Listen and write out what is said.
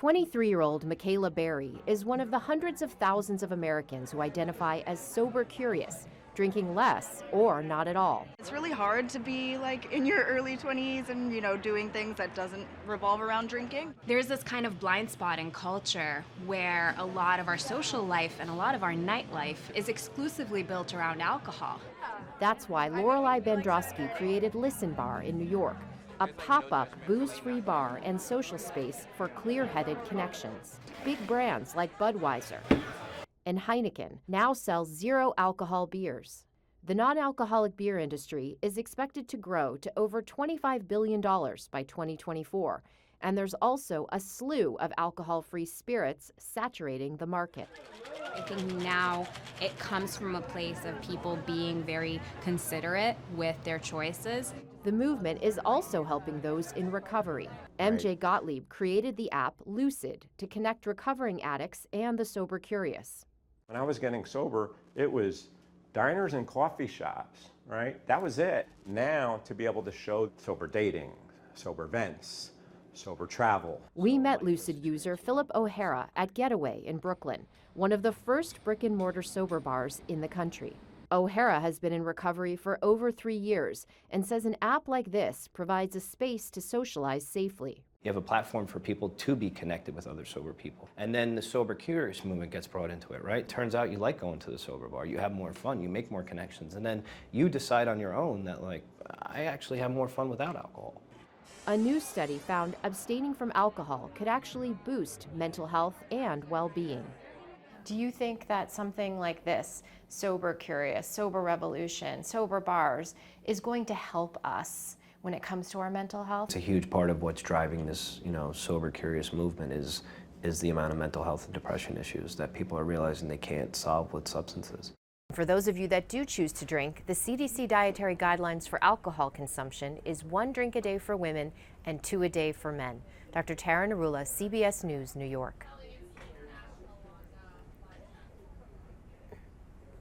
23-year-old Michaela Berry is one of the hundreds of thousands of Americans who identify as sober curious, drinking less or not at all. It's really hard to be like in your early 20s and, doing things that doesn't revolve around drinking. There's this kind of blind spot in culture where a lot of our social life and a lot of our nightlife is exclusively built around alcohol. That's why Lorelei Bandrowski created Listen Bar in New York, a pop-up booze-free bar and social space for clear-headed connections. Big brands like Budweiser and Heineken now sell zero-alcohol beers. The non-alcoholic beer industry is expected to grow to over $25 billion by 2024, and there's also a slew of alcohol-free spirits saturating the market. I think now it comes from a place of people being very considerate with their choices. The movement is also helping those in recovery. MJ Gottlieb created the app Lucid to connect recovering addicts and the sober curious. When I was getting sober, it was diners and coffee shops, right? That was it. Now to be able to show sober dating, sober events, sober travel. We met Lucid user Philip O'Hara at Getaway in Brooklyn, one of the first brick-and-mortar sober bars in the country. O'Hara has been in recovery for over 3 years and says an app like this provides a space to socialize safely. You have a platform for people to be connected with other sober people. And then the sober curious movement gets brought into it, right? Turns out you like going to the sober bar, you have more fun, you make more connections, and then you decide on your own that, like, I actually have more fun without alcohol. A new study found abstaining from alcohol could actually boost mental health and well-being. Do you think that something like this, Sober Curious, Sober Revolution, sober bars, is going to help us when it comes to our mental health? It's a huge part of what's driving this, sober curious movement is the amount of mental health and depression issues that people are realizing they can't solve with substances. For those of you that do choose to drink, the CDC dietary guidelines for alcohol consumption is 1 drink a day for women and 2 a day for men. Dr. Tara Narula, CBS News, New York.